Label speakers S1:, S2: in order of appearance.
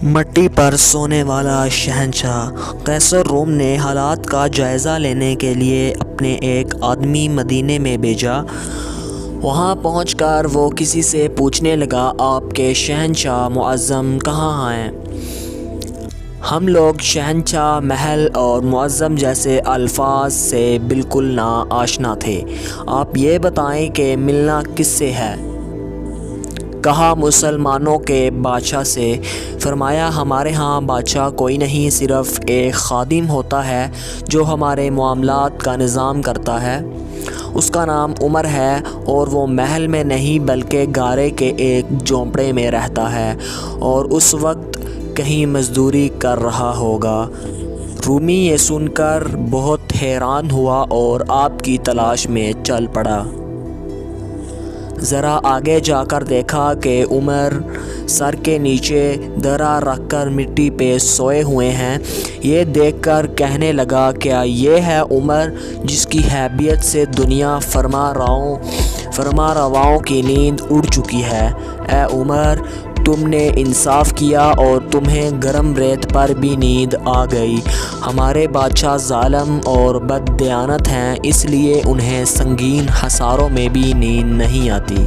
S1: مٹی پر سونے والا شہنشاہ قیصر روم نے حالات کا جائزہ لینے کے لیے اپنے ایک آدمی مدینے میں بھیجا۔ وہاں پہنچ کر وہ کسی سے پوچھنے لگا، آپ کے شہنشاہ معظم کہاں ہیں؟ ہم لوگ شہنشاہ، محل اور معظم جیسے الفاظ سے بالکل نا آشنا تھے، آپ یہ بتائیں کہ ملنا کس سے ہے؟ کہا، مسلمانوں کے بادشاہ سے۔ فرمایا، ہمارے ہاں بادشاہ کوئی نہیں، صرف ایک خادم ہوتا ہے جو ہمارے معاملات کا نظام کرتا ہے۔ اس کا نام عمر ہے اور وہ محل میں نہیں بلکہ گارے کے ایک جھونپڑے میں رہتا ہے اور اس وقت کہیں مزدوری کر رہا ہوگا۔ رومی یہ سن کر بہت حیران ہوا اور آپ کی تلاش میں چل پڑا۔ ذرا آگے جا کر دیکھا کہ عمر سر کے نیچے درا رکھ کر مٹی پہ سوئے ہوئے ہیں۔ یہ دیکھ کر کہنے لگا، کیا یہ ہے عمر جس کی حیثیت سے دنیا فرما رواؤں کی نیند اڑ چکی ہے؟ اے عمر، تم نے انصاف کیا اور تمہیں گرم ریت پر بھی نیند آ گئی۔ ہمارے بادشاہ ظالم اور بد دیانت ہیں، اس لیے انہیں سنگین حصاروں میں بھی نیند نہیں آتی۔